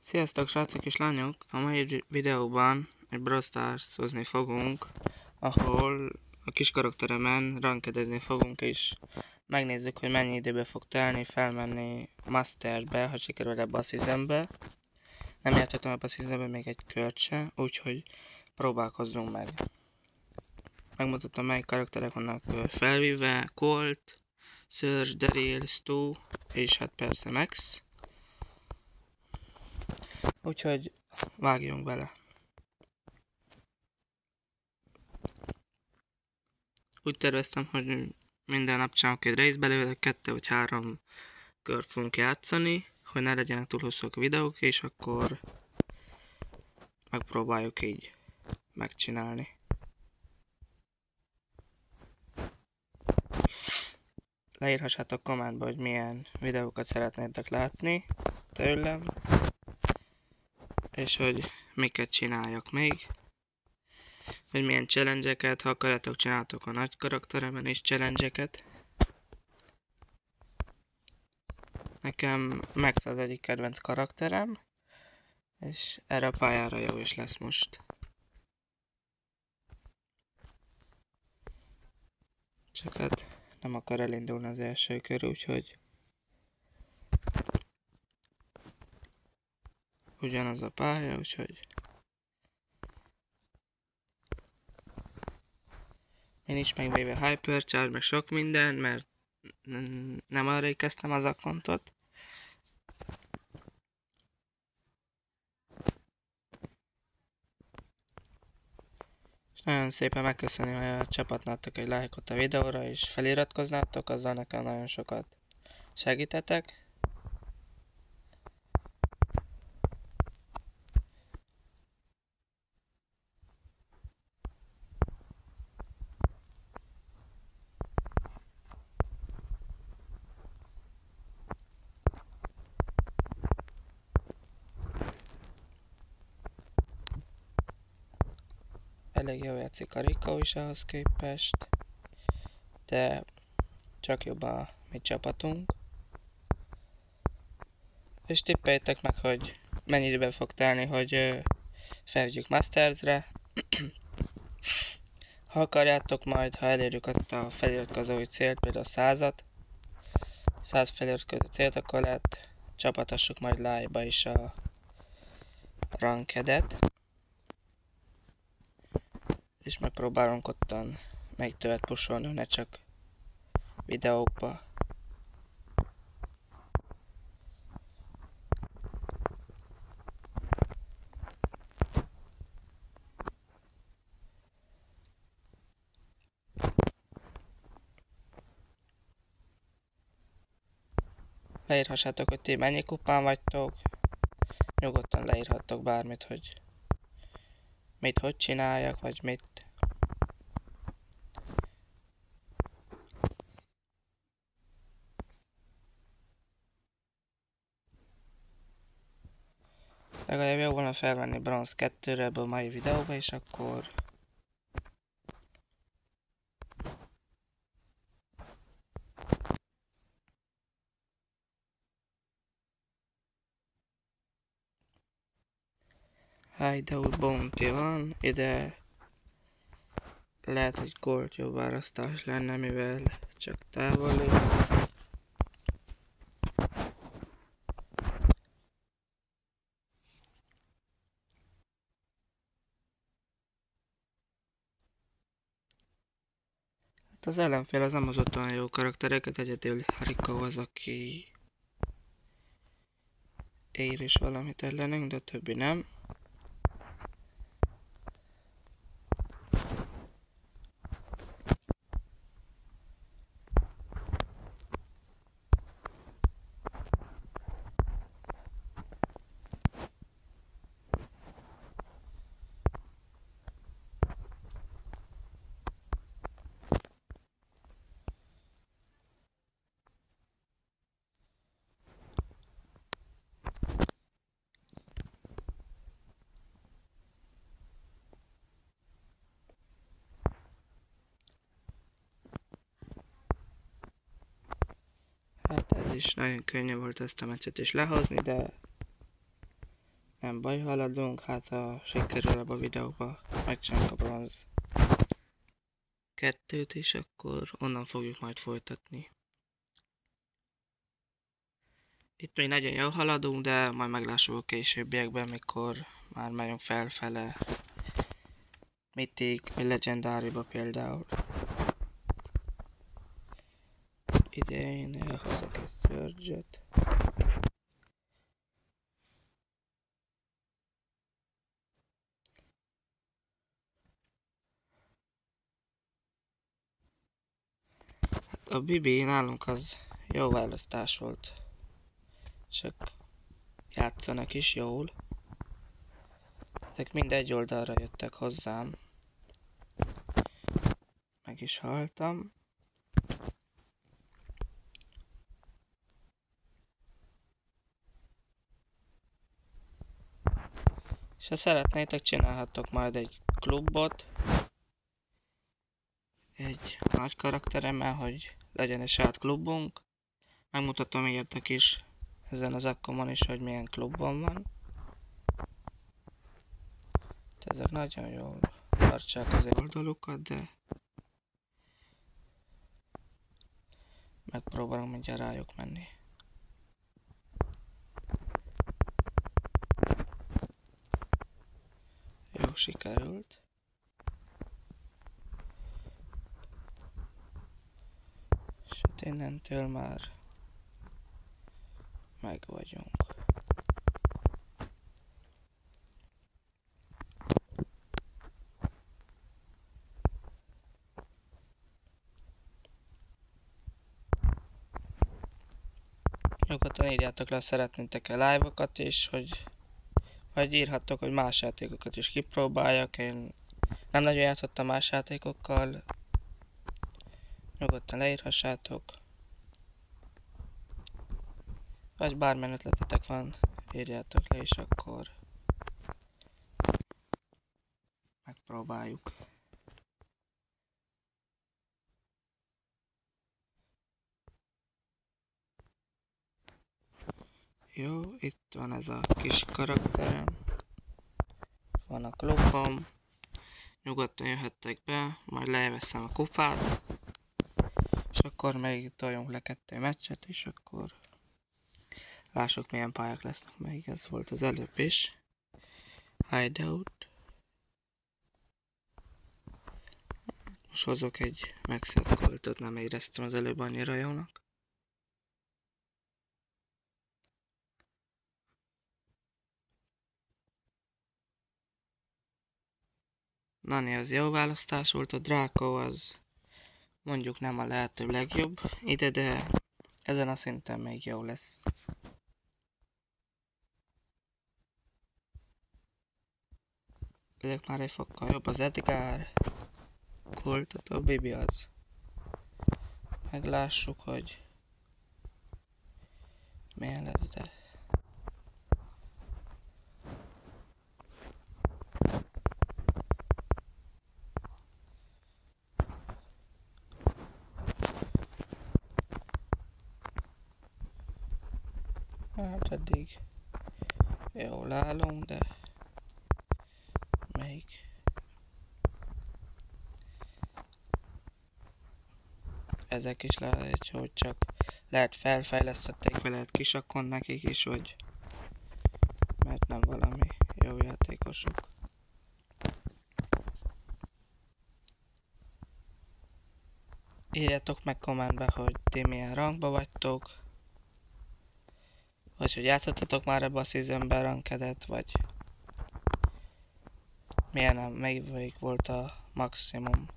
Sziasztok srácok és lányok! A mai videóban egy Brawl Stars-ozni fogunk, ahol a kis karakteremen rankedezni fogunk, és megnézzük, hogy mennyi időbe fog telni felmenni Masterbe, ha sikerül ebbe a seasonbe. Nem játszottam ebbe a seasonbe még egy kört se, úgyhogy próbálkozzunk meg. Megmutatom, mely karakterek vannak felvéve: Colt, Surge, Daryl, Stu és hát persze Max. Úgyhogy vágjunk bele. Úgy terveztem, hogy minden nap csinálok egy részt belőle, 2 vagy 3 kört fogunk játszani, hogy ne legyenek túl hosszúak a videók, és akkor megpróbáljuk így megcsinálni. Leírhassátok kommentbe, hogy milyen videókat szeretnétek látni tőlem, és hogy miket csináljak még, hogy milyen challenge-eket, ha akarjátok, csináltok a nagy karakteremen is challenge-eket. Nekem Max az egyik kedvenc karakterem, és erre a pályára jó is lesz most. Csak hát nem akar elindulni az első kör, úgyhogy ugyanaz a pálya, úgyhogy én is megvéve Hypercharge, meg sok minden, mert nem arra kezdtem az akkontot. És nagyon szépen megköszönöm, hogy a csapatnátok egy lájkot a videóra, és feliratkoznátok, azzal nekem nagyon sokat segítetek. Elég jól játszik a Rico is ahhoz képest, de csak jobb a mi csapatunk. És tippeljétek meg, hogy mennyi időbe fog telni, hogy felvigyük Mastersre. Ha akarjátok, majd ha elérjük azt a feliratkozói célt, például 100-at, 100 feliratkozó célt, akkor lehet csapatassuk majd live-ba is a rankedet. És megpróbálunk ottan még többet pusolni, ne csak videókba. Leírhassátok, hogy ti mennyi kupán vagytok. Nyugodtan leírhattok bármit, hogy hogy csináljak, vagy mit. Legalább jó volna felvenni bronz 2-re ebből a mai videóba, és akkor Hideout Bounty van, ide lehet, hogy gold jobb választás lenne, mivel csak távoli. Hát az ellenfél az nem hozott olyan jó karaktereket, egyedül Rico az, aki ér is valamit ellenünk, de többi nem. Hát ez is nagyon könnyű volt ezt a meccset is lehozni, de Nem baj, haladunk, hát a sikerül ebbe a videóba megcsináljuk a bronz 2-t, és akkor onnan fogjuk majd folytatni. Itt még nagyon jól haladunk, de majd meglássuk a későbbiekben, mikor már megyünk felfele. Mythic vagy Legendary-ba például. Ide én elhozok egy Surge-et. Hát a Bibi nálunk az jó választás volt. Csak játszanak is jól. Ezek mind egy oldalra jöttek hozzám. Meg is haltam. És ha szeretnétek, csinálhattok majd egy klubot. Egy nagy karakteremmel, hogy legyen egy saját klubunk. Megmutatom értek is ezen az akkomon is, hogy milyen klubban van. Ezek nagyon jól tartsák az oldalukat, de megpróbálom mindjárt rájuk menni. Jó, sikerült. És hát innentől már meg vagyunk. Nyugodtan írjátok le, szeretnétek-e live-okat is, vagy írhattok, hogy más játékokat is kipróbáljak. Én nem nagyon játszottam más játékokkal. Nyugodtan leírhassátok. Vagy bármilyen ötletetek van, írjátok le, és akkor megpróbáljuk. Jó, itt van ez a kis karakterem. Van a klubom. Nyugodtan jöhettek be, majd leveszem a kupát. És akkor még toljunk le 2 meccset, és akkor lássuk milyen pályák lesznek még. Ez volt az előbb is. Hideout. Most hozok egy megszett koltot, nem éreztem az előbb annyira jónak. Nani az jó választás volt, a Draco az mondjuk nem a lehető legjobb ide, de ezen a szinten még jó lesz. Ezek már egy fokkal jobb, az Edgar, Coltot, a Bibi az. Meglássuk, hogy milyen lesz, de... Hát eddig jól állunk, de még ezek is lehet, hogy csak lehet felfejlesztették, be lehet kisakon nekik is, hogy mert nem valami jó játékosok. Írjátok meg kommentbe, hogy ti milyen rangba vagytok, vagy hogy játszottatok már ebbe a seasonben rankedet, vagy melyik volt a maximum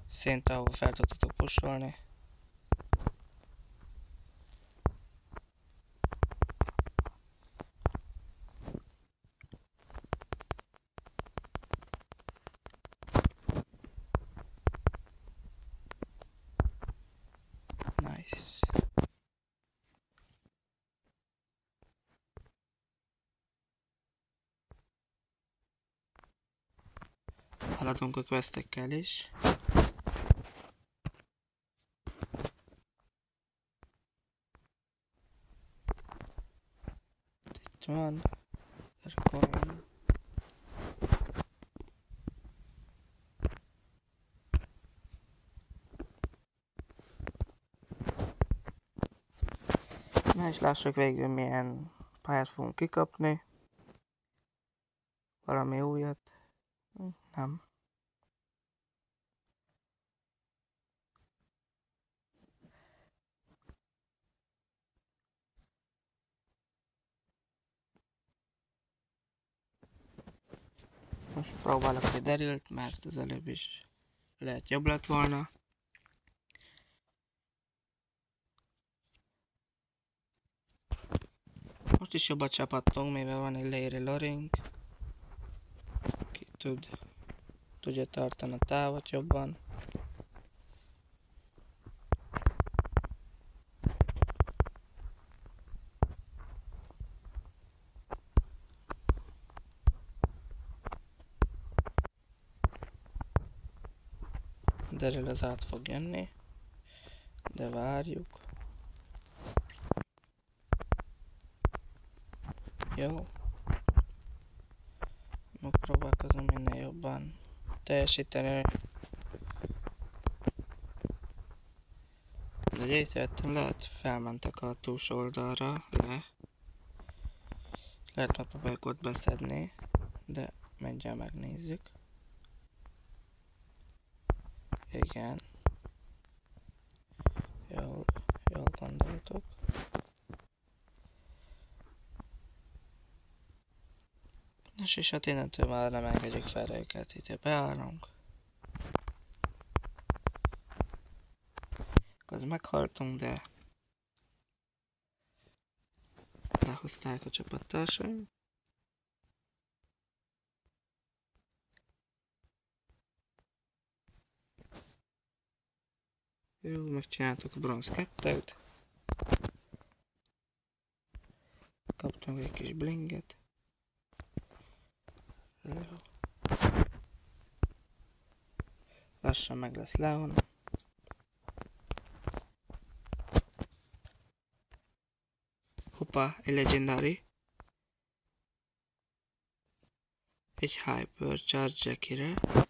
szint, ahol fel tudtatok pusolni. Nice. Haladunk a questekkel is. Itt van. coin. Na és lássuk végül milyen pályát fogunk kikapni. Valami újat. Nem. Most próbálok egy derült, mert az előbb is lehet jobb lett volna. Most is jobbat csapattunk, mivel van egy Larry Loring. Ki tudja tartani a távot jobban. Daryl az át fog jönni, de várjuk. Jó. Megpróbálkozom minél jobban teljesíteni. De gyéjtettem, lehet felmentek a túlsó oldalra, lehet megpróbáljuk ott beszedni, de mindjárt megnézzük. Igen. Jól gondoltok. Nos, és hát innentől már nem engedjük fel őket, itt beállunk. Az meghaltunk, de lehozták a csapattársaim. Jó, megcsináltuk a bronz 2-t. Kaptunk egy kis blinget. Jó. Lassan meg lesz Leon. Hoppá, egy legendary. Egy Hyper Charge Jackie-re.